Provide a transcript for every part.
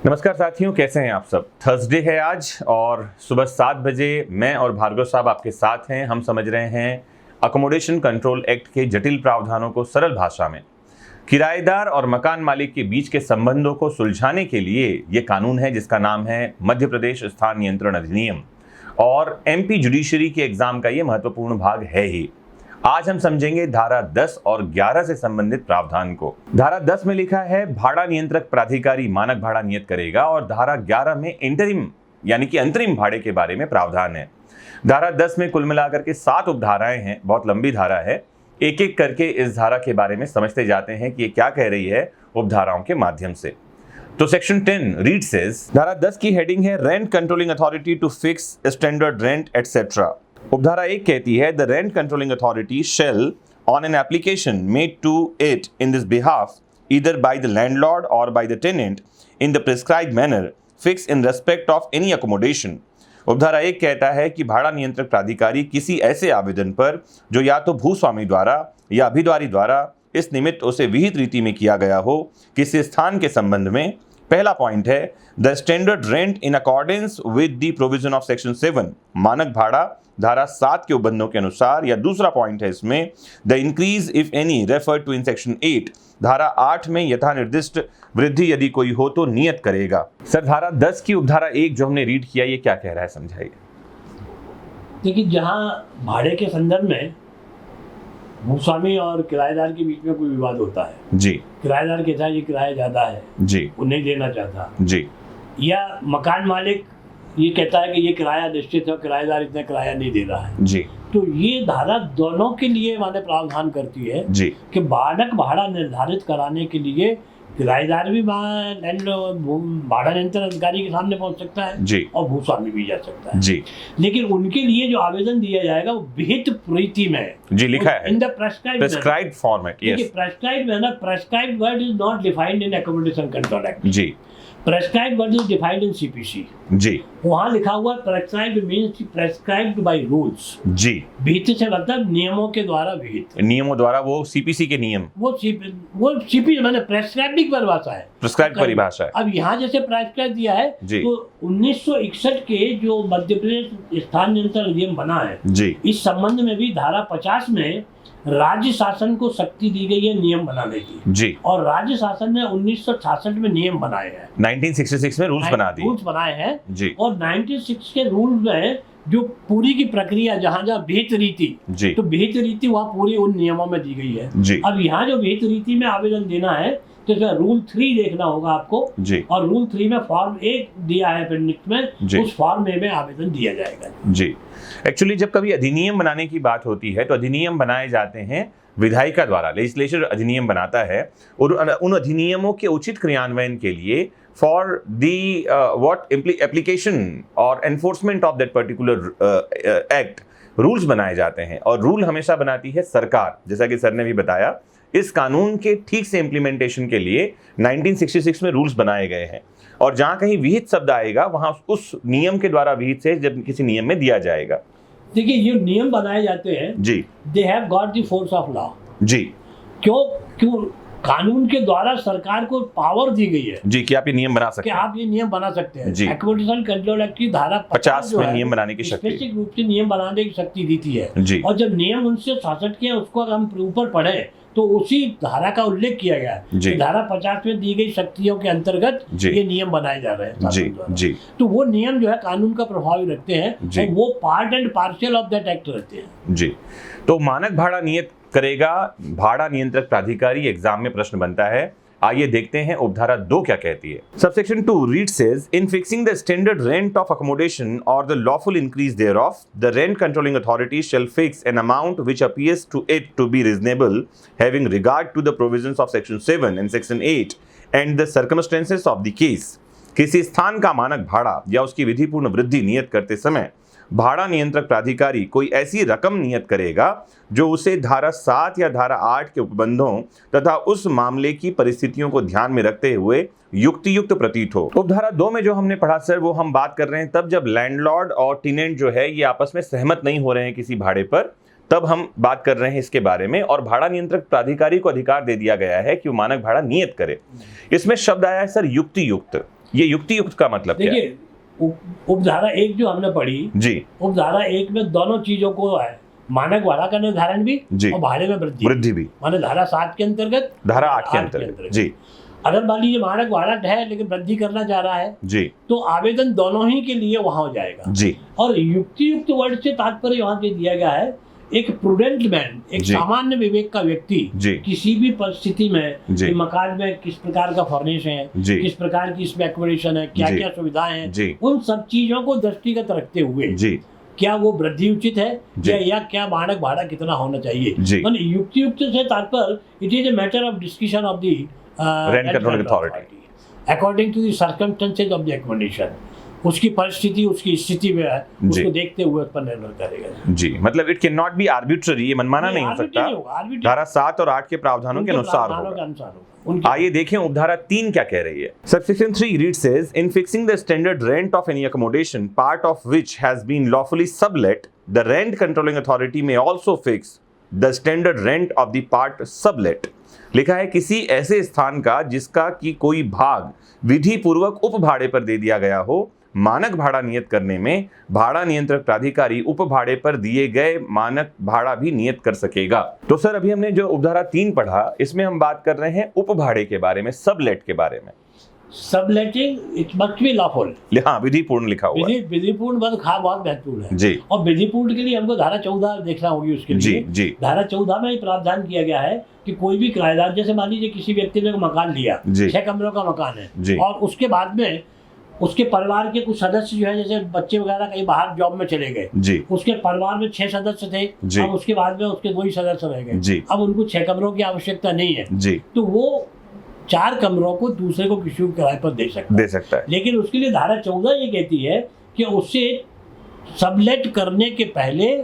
नमस्कार साथियों, कैसे हैं आप सब। थर्सडे है आज और सुबह 7 बजे मैं और भार्गव साहब आपके साथ हैं। हम समझ रहे हैं अकोमोडेशन कंट्रोल एक्ट के जटिल प्रावधानों को सरल भाषा में। किराएदार और मकान मालिक के बीच के संबंधों को सुलझाने के लिए ये कानून है जिसका नाम है मध्य प्रदेश स्थान नियंत्रण अधिनियम, और एमपी जुडिशरी के एग्जाम का ये महत्वपूर्ण भाग है ही। आज हम समझेंगे धारा 10 और 11 से संबंधित प्रावधान को। धारा 10 में लिखा है भाड़ा नियंत्रक प्राधिकारी मानक भाड़ा नियत करेगा, और धारा 11 में इंटरिम यानी कि अंतरिम भाड़े के बारे में प्रावधान है। धारा 10 में कुल मिलाकर के 7 उपधाराएं हैं, बहुत लंबी धारा है। एक एक करके इस धारा के बारे में समझते जाते हैं कि ये क्या कह रही है उपधाराओं के माध्यम से। तो सेक्शन 10 रीड सेज, धारा 10 की हेडिंग है rent controlling authority to fix standard rent etcetera. उपधारा 1 कहती है the rent controlling authority shall on an application made to it in this behalf either by the landlord और by the tenant in the prescribed manner fix in respect of any accommodation. उपधारा 1 कहता है कि भाड़ा नियंत्रक प्राधिकारी किसी ऐसे आवेदन पर जो या तो भूस्वामी द्वारा या अभिद्वारी द्वारा इस निमित्त उसे विहित रीति में किया गया हो किसी स्थान के संबंध में, पहला पॉइंट है the standard rent in accordance with the provision of section 7 मानक भाड़ा धारा 7 के उपबंधों के अनुसार, या दूसरा पॉइंट है इसमें the increase if any refer to in section 8 धारा 8 में यथा निर्दिष्ट वृद्धि यदि कोई हो तो नियत करेगा। सर, धारा 10 की उपधारा 1 जो हमने रीड किया ये क्या कह रहा है, समझाइए। देखिए, जहाँ भाड़े के संदर्भ में भूस्वामी और किराएदार के बीच में कोई विवाद होता है जी, किराएदार कहता है ये किराया ज्यादा है जी, वो नहीं देना चाहता जी, या मकान मालिक ये कहता है कि ये किराया निश्चित है, किराएदार इतना किराया नहीं दे रहा है जी, तो ये धारा दोनों के लिए माने प्रावधान करती है जी, कि मानक भाड़ा निर्धारित कराने के लिए किराएदार भी भाड़ा नियंत्रण अधिकारी के सामने पहुंच सकता है जी, और भूस्वामी भी जा सकता है जी, लेकिन उनके लिए जो आवेदन दिया जाएगा वो विहित प्रीति में है। जी, लिखा है in the prescribed format. Yes, prescribed है ना, prescribed word is not defined in accommodation control act. जी, prescribed word is defined in CPC. जी, वहाँ लिखा हुआ prescribed means prescribed by rules. जी, विहित से मतलब नियमों के द्वारा विहित, नियमों द्वारा, वो सीपीसी के नियम, वो सीपी मैंने प्रेस्क्राइब्ड की परिभाषा है, प्रिस्क्राइब्ड परिभाषा है। अब यहाँ जैसे प्रेस्क्राइब दिया है तो 1961 के जो मध्य प्रदेश स्थान नियंत्रण अधिनियम बना है जी, इस संबंध में भी धारा 50 में राज्य शासन को शक्ति दी गई है नियम बनाने की जी, और राज्य शासन ने 1966 में नियम बनाए हैं, 1966 में रूल्स बना दिए, रूल्स बनाए हैं जी, और 96 के रूल में जो पूरी की प्रक्रिया जहाँ जहाँ विहित रीति, जी, तो विहित रीति वहाँ पूरी उन नियमों में दी गई है। जी, अब यहाँ जो विहित रीति में आवेदन देना है तो इसमें रूल 3 देखना होगा आपको जी, और रूल 3 में फॉर्म 1 दिया है अपेंडिक्स जी। में, उस फॉर्म में आवेदन दिया जाएगा। जी, एक्चुअली जब कभी अधिनियम बनाने की बात होती है तो अधिनियम बनाए जाते हैं विधायिका द्वारा, लेजिस्लेचर अधिनियम बनाता है और उन अधिनियमों के उचित क्रियान्वयन के लिए फॉर दी व्हाट एप्लीकेशन और enforcement of that particular act rules बनाए जाते हैं, और रूल हमेशा बनाती है सरकार। जैसा कि सर ने भी बताया, इस कानून के ठीक से इम्प्लीमेंटेशन के लिए 1966 में रूल्स बनाए गए हैं, और जहां कहीं विहित शब्द आएगा वहां उस नियम के द्वारा विहित से जब किसी नियम में दिया जाएगा। देखिए, ये नियम बनाए जाते हैं जी, they have got the force of law. जी, क्यों कानून के द्वारा सरकार को पावर दी गई है जी, कि आप ये नियम बना सकते कि हैं, आप ये नियम बना सकते हैं। जी। अकोमोडेशन कंट्रोल एक्ट की धारा 50 में नियम बनाने की शक्ति, स्पेसिफिक रूप से नियम बनाने की शक्ति दी थी है जी, और जब नियम 1966 के उसको अगर हम ऊपर पढ़े तो उसी धारा का उल्लेख किया गया है जी। कि धारा 50 में दी गई शक्तियों के अंतर्गत जी। ये नियम बनाए जा रहे हैं जी, शासन द्वारा। जी, तो वो नियम जो है कानून का प्रभाव रखते हैं जी। और वो part and partial of that act रहते हैं। जी। तो मानक भाड़ा नियत करेगा भाड़ा नियंत्रक प्राधिकारी, एग्जाम में प्रश्न बनता है। आइए देखते हैं उपधारा 2 क्या कहती है। Subsection 2 read says in fixing the standard rent of accommodation और the lawful increase thereof the rent controlling authority shall fix an amount which appears to it to be reasonable having regard to the provisions of section 7 and section 8 and the circumstances of the case. किसी स्थान का मानक भाड़ा या उसकी विधिपूर्ण वृद्धि नियत करते समय भाड़ा नियंत्रक प्राधिकारी कोई ऐसी रकम नियत करेगा जो उसे धारा 7 या धारा 8 के उपबंधों तथा उस मामले की परिस्थितियों को ध्यान में रखते हुए युक्तियुक्त प्रतीत हो। उपधारा 2 में जो हमने पढ़ा सर, वो हम बात कर रहे हैं तब जब लैंडलॉर्ड और टेनेंट जो है ये आपस में सहमत नहीं हो रहे हैं किसी भाड़े पर, तब हम बात कर रहे हैं इसके बारे में। और भाड़ा नियंत्रक प्राधिकारी को अधिकार दे दिया गया है कि वो मानक भाड़ा नियत करे। इसमें शब्द आया है सर युक्ति युक्त। ये युक्ति युक्त का मतलब क्या है? देखिए, उपधारा 1 जो हमने पढ़ी, जी उपधारा 1 में दोनों चीजों को है, मानक भाड़ा का निर्धारण भी जी। और भाड़े में वृद्धि भी, माने धारा 7 के अंतर्गत, धारा 8 के अंतर्गत। जी अगर मान लीजिए मानक भाड़ा है लेकिन वृद्धि करना चाह रहा है जी तो आवेदन दोनों ही के लिए वहां हो जाएगा। जी। और युक्ति युक्त वर्ड से तात्पर्य वहां पे दिया गया है एक प्रूडेंट मैन, एक जी। सामान्य विवेक का व्यक्ति जी। किसी भी परिस्थिति में जी। कि मकान में किस प्रकार का फर्निश है, जी। किस प्रकार की इसमें एक्कोमोडेशन है, क्या जी। क्या सुविधाएं हैं, जी। उन सब चीजों को दृष्टिगत रखते हुए जी क्या वो वृद्धि उचित है जी। या क्या मानक भाड़ा कितना होना चाहिए। जी। मतलब युक्ति युक्त से तात्पर्य it is a matter of discussion of the rent controlling authority according to the circumstances of the accommodation, उसकी परिस्थिति उसकी स्थिति में है, उसको देखते हुए उस पर निर्भर करेगा। जी। मतलब it can not be arbitrary, ये मनमाना नहीं हो सकता, धारा 7 और 8 के प्रावधानों के अनुसार होगा। आइए देखें उपधारा 3 क्या कह रही है। Subsection 3 reads says, in fixing the standard rent of any accommodation, part of which has been lawfully sublet, the rent controlling authority may also fix the standard rent of the part sublet. लिखा है किसी ऐसे स्थान का जिसका कि कोई भाग विधि पूर्वक उप भाड़े पर दे दिया गया हो, मानक भाड़ा नियत करने में भाड़ा नियंत्रक प्राधिकारी उप भाड़े पर दिए गए मानक भाड़ा भी नियत कर सकेगा। तो सर अभी हमने जो उपधारा 3 पढ़ा, इसमें हम बात कर रहे हैं उप भाड़े के बारे में, सबलेट के बारे में। Subletting it must be lawful, हाँ विधिपूर्ण लिखा हुआ है। विधिपूर्ण बहुत महत्वपूर्ण है जी। और विधिपूर्ण के लिए हमको धारा 14 देखना होगी उसके जी लिए। जी। धारा 14 में प्रावधान किया गया है कि कोई भी किराएदार, जैसे मान लीजिए किसी व्यक्ति ने मकान लिया, 6 कमरों का मकान है और उसके बाद में उसके परिवार के कुछ सदस्य जो है, जैसे बच्चे वगैरह कहीं बाहर जॉब में चले गए, उसके परिवार में 6 सदस्य थे, अब उसके बाद में उसके 2 ही सदस्य रह गए, अब उनको 6 कमरों की आवश्यकता नहीं है, तो वो 4 कमरों को दूसरे को किसी किराए पर दे सकता है। लेकिन उसके लिए धारा 14 ये कहती है कि उससे सबलेट करने के पहले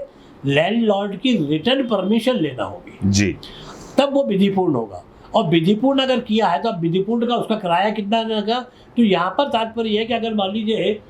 लैंडलॉर्ड की रिटर्न परमिशन लेना होगी जी, तब वो विधिपूर्ण होगा। और विधिपूर्ण अगर किया है तो अब विधिपूर्ण का उसका किराया कितना रहेगा, तो यहाँ पर तात्पर्य है कि अगर मान लीजिए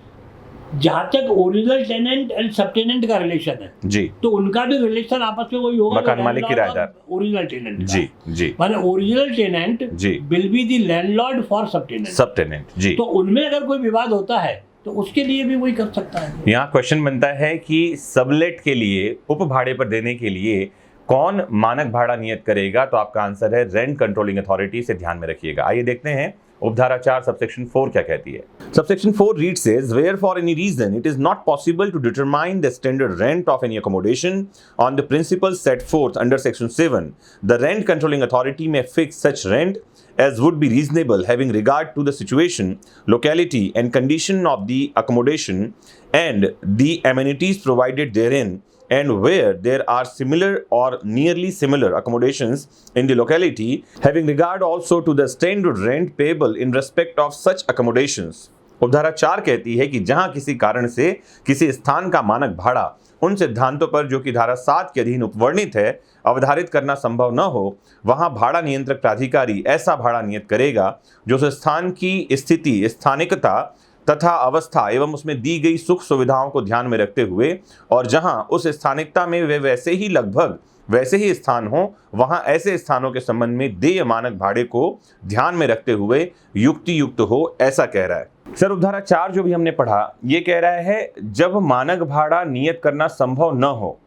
जहाँ तक ओरिजिनल टेनेंट एंड सबटेनेंट का रिलेशन है जी, तो उनका भी रिलेशन आपस में वही होगा, मकान मालिक किराएदार ओरिजिनल टेनेंट जी जी, माने original tenant will be the landlord for subtenant जी। तो उनमें अगर कोई विवाद होता है तो उसके लिए भी वही कर सकता है। यहाँ क्वेश्चन बनता है कि सबलेट के लिए, उप भाड़े पर देने के लिए कौन मानक भाड़ा नियत करेगा, तो आपका आंसर है रेंट कंट्रोलिंग अथॉरिटी। से ध्यान में रखिएगा। आइए देखते हैं उपधारा 4 सबसेक्शन 4 क्या कहती है। Subsection 4 reads says, where for any reason it is not possible to determine the standard rent of any accommodation on the principles set forth under section 7, the rent controlling authority may fix such rent as would be reasonable having regard to the situation, locality and condition of the accommodation and the amenities provided therein, and where there are similar or nearly similar accommodations in the locality, having regard also to the standard rent payable in respect of such accommodations. उपधारा 4 कहती है कि जहां किसी कारण से किसी स्थान का मानक भाड़ा उन सिद्धांतों पर जो कि धारा 7 के अधीन उपवर्णित है अवधारित करना संभव न हो, वहां भाड़ा नियंत्रक प्राधिकारी ऐसा भाड़ा नियत करेगा जो उस स्थान की स्थिति, स्थानिकता तथा अवस्था एवं उसमें दी गई सुख सुविधाओं को ध्यान में रखते हुए, और जहां उस स्थानिकता में वे वैसे ही लगभग वैसे ही स्थान हो, वहां ऐसे स्थानों के संबंध में देय मानक भाड़े को ध्यान में रखते हुए युक्ति युक्त हो, ऐसा कह रहा है। सर उपधारा 4 जो भी हमने पढ़ा ये कह रहा है जब मानक भाड़ा नियत करना संभव न हो।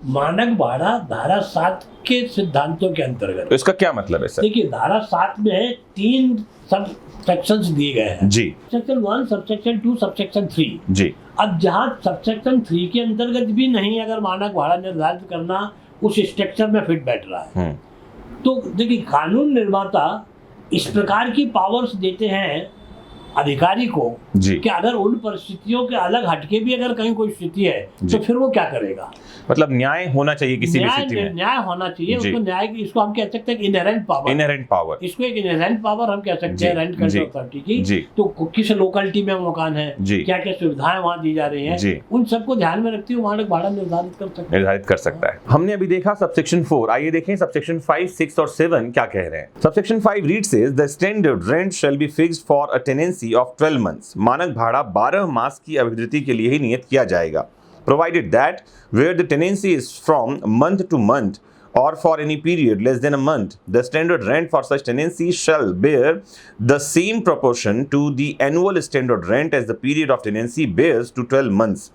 मानक भाड़ा धारा 7 के सिद्धांतों के अंतर्गत, तो इसका क्या मतलब है सर? देखिए धारा 7 में 3 सब सेक्शंस दिए गए हैं जी, सेक्शन 1, सबसेक्शन 2, सबसेक्शन 3 जी। अब जहाँ सबसेक्शन 3 के अंतर्गत भी नहीं अगर मानक भाड़ा निर्धारित करना उस स्ट्रक्चर में फिट बैठ रहा है, तो देखिए कानून निर्माता इस प्रकार की पावर्स देते हैं अधिकारी को कि अगर उन परिस्थितियों के अलग हटके भी अगर कहीं कोई स्थिति है तो फिर वो क्या करेगा। मतलब न्याय होना चाहिए किसी भी स्थिति में, न्याय होना चाहिए उसको। न्याय इसको हम कह सकते हैं इनहेरेंट पावर, इसको एक इनहेरेंट पावर हम कह सकते हैं रेंट कंट्रोल अथॉरिटी की। तो किस लोकेलिटी में मकान है, क्या क्या सुविधाएं वहाँ दी जा रही हैं, उन सबको ध्यान में रखते हुए मानक भाड़ा निर्धारित कर सकता है। हमने अभी देखा सबसेक्शन 4, आइए देखें सबसेक्शन 5, 6 और 7 क्या कह रहे हैं। Subsection 5 read says the standard rent shall be fixed for a tenancy of 12 months. मानक भाड़ा 12 मास की अवधि के लिए ही नियत किया जाएगा, provided that where the tenancy is from month to month or for any period less than a month, the standard rent for such tenancy shall bear the same proportion to the annual standard rent as the period of tenancy bears to 12 months.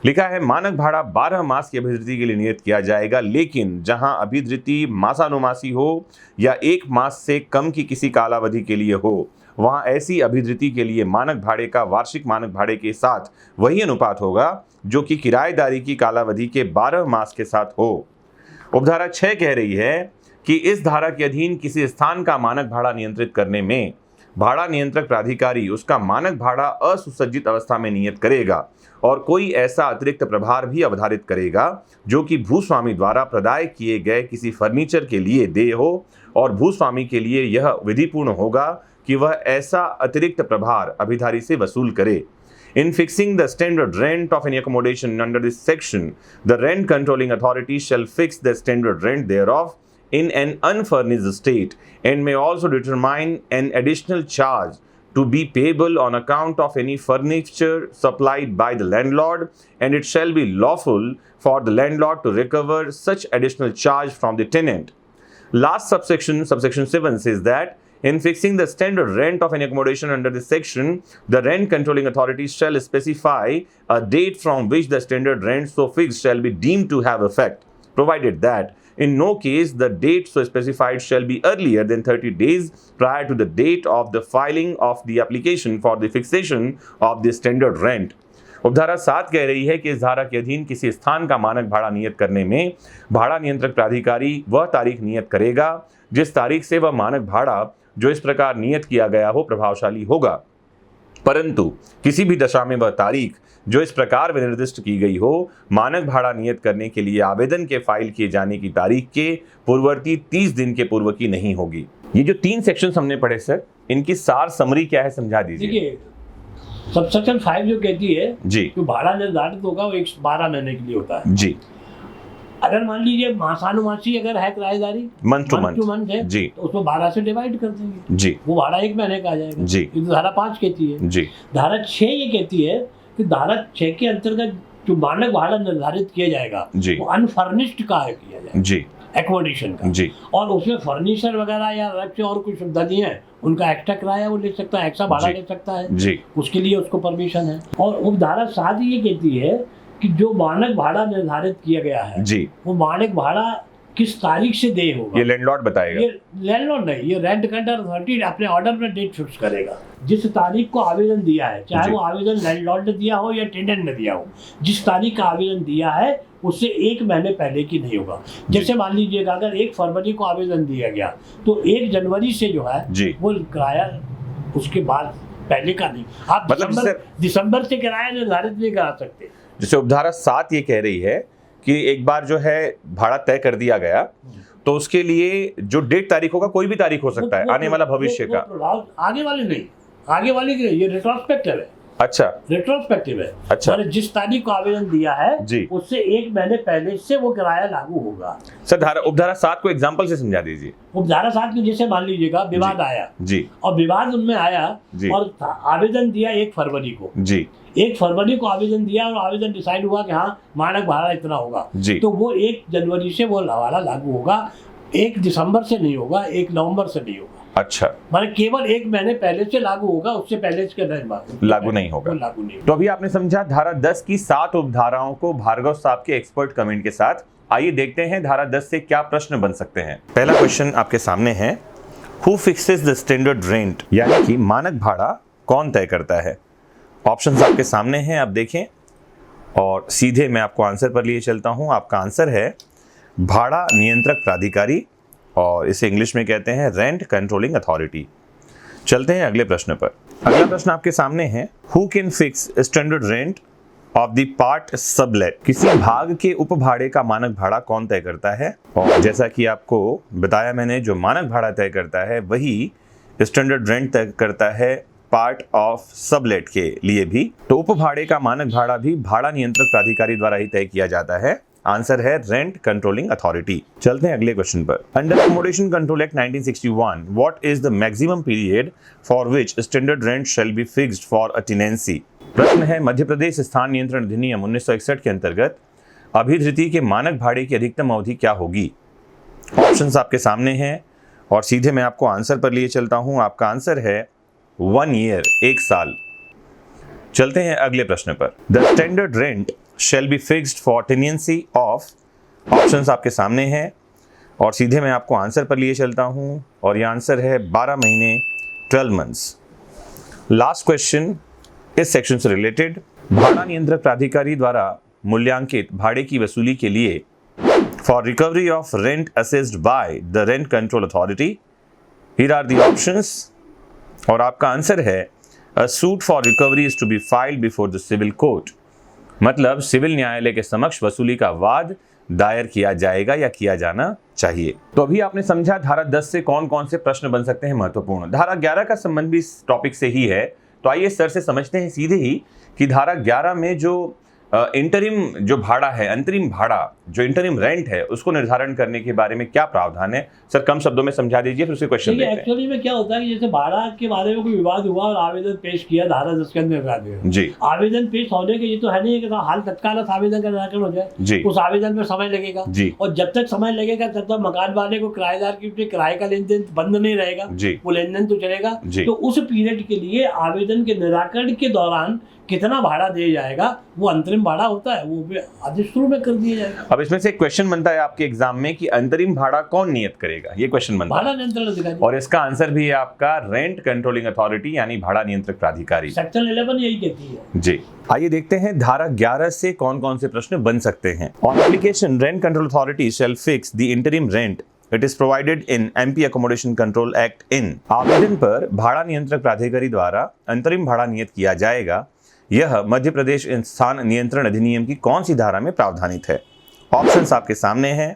लिखा है मानक भाड़ा 12 मास की अभिधृति के लिए नियत किया जाएगा, लेकिन जहां अभिधृति मासानुमासी हो या 1 मास से कम की किसी कालावधि के लिए हो, वहां ऐसी अभिधृति के लिए मानक भाड़े का वार्षिक मानक भाड़े के साथ वही अनुपात होगा जो कि किराएदारी की कालावधि के 12 मास के साथ हो। उपधारा 6 कह रही है कि इस धारा के अधीन किसी स्थान का मानक भाड़ा नियंत्रित करने में भाड़ा नियंत्रक प्राधिकारी उसका मानक भाड़ा असुसज्जित अवस्था में नियत करेगा और कोई ऐसा अतिरिक्त प्रभार भी अवधारित करेगा जो कि भूस्वामी द्वारा प्रदाय किए गए किसी फर्नीचर के लिए देय हो, और भूस्वामी के लिए यह विधिपूर्ण होगा कि वह ऐसा अतिरिक्त प्रभार अभिधारी से वसूल करे। In fixing the standard rent of any accommodation under this section, the rent controlling authority shall fix the standard rent thereof in an unfurnished state and may also determine an additional charge to be payable on account of any furniture supplied by the landlord, and it shall be lawful for the landlord to recover such additional charge from the tenant. Last subsection 7 says that in fixing the standard rent of an accommodation under this section, the rent controlling authority shall specify a date from which the standard rent so fixed shall be deemed to have effect, provided that in no case the date so specified shall be earlier than 30 days prior to the date of the filing of the application for the fixation of the standard rent. उपधारा 7 कह रही है कि इस धारा के अधीन किसी स्थान का मानक भाड़ा नियत करने में भाड़ा नियंत्रक प्राधिकारी वह तारीख नियत करेगा जिस तारीख से वह मानक भाड़ा जो इस प्रकार नियत किया गया हो प्रभावशाली होगा, परंतु किसी भी दशा में वह तारीख जो इस प्रकार विनिर्दिष्ट की गई हो मानक भाड़ा नियत करने के लिए आवेदन के फाइल किए जाने की तारीख के पूर्ववर्ती 30 दिन के पूर्व की नहीं होगी। ये जो 3 सेक्शन हमने पढ़े सर, इनकी सार समरी क्या है, समझा दीजिए। देखिए, सबसेक्शन 5 जो कहती है जी जो भाड़ा निर्धारित होगा वो 12 महीने के लिए होता है जी। अगर मान लीजिए मासानुमासी अगर है किराएदारी मंथ टू मंथ है जी, तो उसको 12 से डिवाइड कर देंगे जी, वो भाड़ा 1 महीने का आ जाएगा जी। ये धारा 5 कहती है जी। धारा 6 ये कहती है कि धारा 6 के अंतर्गत जो मानक भाड़ा निर्धारित किया जाएगा वो अनफर्निश्ड का किया जाएगा जी, एकोमोडेशन का जी, और उसमें फर्नीचर वगैरह या अलग से और कुछ सुविधा दी है उनका एक्स्ट्रा किराया वो ले सकता है, एक्स्ट्रा भाड़ा ले सकता है जी, उसके लिए उसको परमिशन है। और उपधारा 7 ये कहती है कि जो मानक भाड़ा निर्धारित किया गया है जी, वो मानक भाड़ा किस तारीख से देय होगा ये लैंडलॉर्ड बताएगा। ये लैंडलॉर्ड नहीं, ये रेंट कंट्रोल अथॉरिटी अपने ऑर्डर में डेट फिक्स करेगा। जिस तारीख को आवेदन दिया है, चाहे वो आवेदन लैंडलॉर्ड ने दिया हो या टेनेंट ने दिया हो, जिस तारीख का आवेदन दिया है उससे 1 महीने पहले की नहीं होगा। जैसे मान लीजिएगा अगर 1 फरवरी को आवेदन दिया गया तो 1 जनवरी से जो है वो किराया उसके बाद पहले का नहीं। आप दिसंबर से किराया निर्धारित नहीं करा सकते। जैसे उपधारा 7 ये कह रही है कि एक बार जो है भाड़ा तय कर दिया गया तो उसके लिए जो डेट तारीख होगा कोई भी तारीख हो सकता है, आने वाला भविष्य का, आगे वाली नहीं, आगे वाली की ये रेट्रोस्पेक्टिव है। अच्छा, रेट्रोस्पेक्टिव है। अच्छा, जिस तारीख को आवेदन दिया है जी, उससे 1 महीने पहले से वो किराया लागू होगा। सर उपधारा 7 को एग्जांपल से समझा दीजिए। उपधारा 7 में जैसे मान लीजिएगा विवाद आया जी, और विवाद उनमें आया और आवेदन दिया 1 फरवरी को जी, 1 फरवरी को आवेदन दिया और आवेदन डिसाइड हुआ कि हाँ मानक भाड़ा इतना होगा जी, तो वो 1 जनवरी से वो भाड़ा लागू होगा, 1 दिसंबर से नहीं होगा, 1 नवंबर से नहीं होगा। अच्छा, माने केवल 1 महीने पहले से लागू होगा, उससे पहले इसके लागू नहीं होगा। तो अभी आपने समझा धारा 10 की 7 उपधाराओं को भार्गव साहब के एक्सपर्ट कमेंट के साथ। आइए देखते हैं धारा 10 से क्या प्रश्न बन सकते हैं। पहला क्वेश्चन आपके सामने है, who fixes the standard rent, यानी कि मानक भाड़ा कौन तय करता है। ऑप्शंस आपके सामने हैं, आप देखें और सीधे मैं आपको आंसर पर लिए चलता हूं। आपका आंसर है भाड़ा नियंत्रक प्राधिकारी, और इसे इंग्लिश में कहते हैं रेंट कंट्रोलिंग अथॉरिटी। चलते हैं अगले प्रश्न पर। अगला प्रश्न आपके सामने है, who can fix standard rent of the part sublet, किसी भाग के उपभाड़े का मानक भाड़ा कौन तय करता है। और जैसा कि आपको बताया मैंने, जो मानक भाड़ा तय करता है वही स्टैंडर्ड रेंट तय करता है पार्ट ऑफ सबलेट के लिए भी। तो उपभाड़े का मानक भाड़ा भी भाड़ा नियंत्रक प्राधिकारी द्वारा ही तय किया जाता है। आंसर है रेंट कंट्रोलिंग अथॉरिटी। चलते हैं अगले क्वेश्चन पर। Under accommodation control act 1961, what is the maximum period for which standard rent shall be fixed for a tenancy. प्रश्न है, मध्य प्रदेश स्थान नियंत्रण अधिनियम 1961 के अंतर्गत अभिधृति के मानक भाड़े की अधिकतम अवधि क्या होगी। ऑप्शंस आपके सामने हैं और सीधे मैं आपको आंसर पर लिए चलता हूं। आपका आंसर है 1 ईयर, 1 साल। चलते हैं अगले प्रश्न पर। The standard rent shall be fixed for tenancy of, options आपके सामने हैं और सीधे मैं आपको आंसर पर लिए चलता हूं और यह आंसर है 12 महीने, 12 मंथ्स। लास्ट क्वेश्चन इस सेक्शन से रिलेटेड। भाड़ा नियंत्रक प्राधिकारी द्वारा मूल्यांकित भाड़े की वसूली के लिए for recovery of rent assessed by the rent control authority, here are the options और आपका आंसर है a suit for recovery is to be filed before the civil court. मतलब सिविल न्यायालय के समक्ष वसूली का वाद दायर किया जाएगा या किया जाना चाहिए। तो अभी आपने समझा धारा 10 से कौन कौन से प्रश्न बन सकते हैं महत्वपूर्ण। धारा 11 का संबंध भी इस टॉपिक से ही है। तो आइए सर से समझते हैं सीधे ही कि धारा 11 में जो इंटरिम जो भाड़ा है, अंतरिम भाड़ा जो इंटरिम रेंट है, उसको निर्धारण करने के बारे में क्या प्रावधान है। सर कम शब्दों में समझा दीजिए, फिर उसके क्वेश्चन देखते हैं। एक्चुअली में क्या होता है कि जैसे भाड़ा के बारे में कोई विवाद हुआ और आवेदन पेश किया धारा 10 के अंदर जी, आवेदन पेश होने के ये तो है नहीं कि हाल तत्काल आवेदन का निराकरण हो जाए जी, उस आवेदन में समय लगेगा जी, और जब तक समय लगेगा तब तक मकान वाले को किराएदार की किराए का लेन देन बंद नहीं रहेगा जी, वो लेन देन तो चलेगा। तो उस पीरियड के लिए आवेदन के निराकरण के दौरान कितना भाड़ा दिया जाएगा वो अंतरिम भाड़ा होता है, वो भी आदेश में कर दिया जाएगा। अब इसमें से एक क्वेश्चन बनता है आपके एग्जाम में कि अंतरिम भाड़ा कौन नियत करेगा, ये क्वेश्चन बनता है। भाड़ा नियंत्रण अधिकारी, और इसका आंसर भी है आपका रेंट कंट्रोलिंग अथॉरिटी यानी भाड़ा नियंत्रक प्राधिकारी। सेक्शन 11 यही कहती है जी। आइए देखते हैं धारा 11 से कौन कौन से प्रश्न बन सकते हैं। On application rent control authority shall fix the interim rent it is provided in MP accommodation control act in. आवेदन पर भाड़ा नियंत्रक प्राधिकारी द्वारा अंतरिम भाड़ा नियत किया जाएगा। यह मध्य प्रदेश स्थान नियंत्रण अधिनियम की कौन सी धारा में प्रावधानित है। ऑप्शंस आपके सामने हैं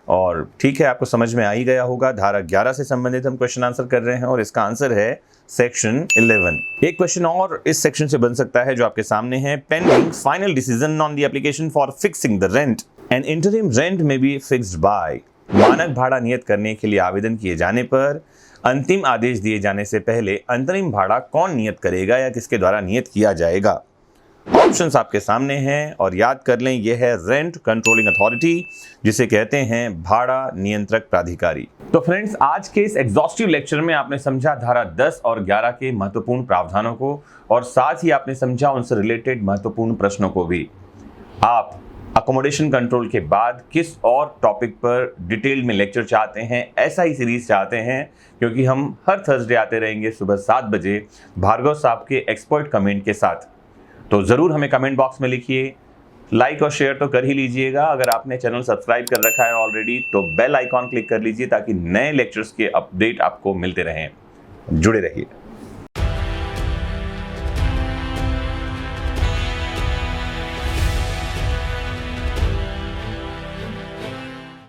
और ठीक है, आपको समझ में आ ही गया होगा। धारा 11 से संबंधित हम क्वेश्चन आंसर कर रहे हैं और इसका आंसर है सेक्शन 11। एक क्वेश्चन और इस सेक्शन से बन सकता है जो आपके सामने है। Pending final decision on the application for fixing the rent and interim rent में बी फिक्स्ड बाय। मानक भाड़ा नियत करने के लिए आवेदन किए जाने पर अंतिम आदेश दिए जाने से पहले अंतरिम भाड़ा कौन नियत करेगा या किसके द्वारा नियत किया जाएगा। ऑप्शंस आपके सामने हैं और याद कर लें, यह है रेंट कंट्रोलिंग अथॉरिटी, जिसे कहते हैं भाड़ा नियंत्रक प्राधिकारी। तो फ्रेंड्स, आज के इस एग्जॉस्टिव लेक्चर में आपने समझा धारा 10 और 11 के महत्वपूर्ण प्रावधानों को और साथ ही आपने समझा उनसे रिलेटेड महत्वपूर्ण प्रश्नों को भी। आप अकोमोडेशन कंट्रोल के बाद किस और टॉपिक पर डिटेल में लेक्चर चाहते हैं, ऐसा ही सीरीज चाहते हैं, क्योंकि हम हर थर्सडे आते रहेंगे सुबह 7 बजे भार्गव साहब के एक्सपर्ट कमेंट के साथ। तो ज़रूर हमें कमेंट बॉक्स में लिखिए, लाइक और शेयर तो कर ही लीजिएगा। अगर आपने चैनल सब्सक्राइब कर रखा है ऑलरेडी तो बेल आइकॉन क्लिक कर लीजिए ताकि नए लेक्चर्स के अपडेट आपको मिलते रहें। जुड़े रहिए।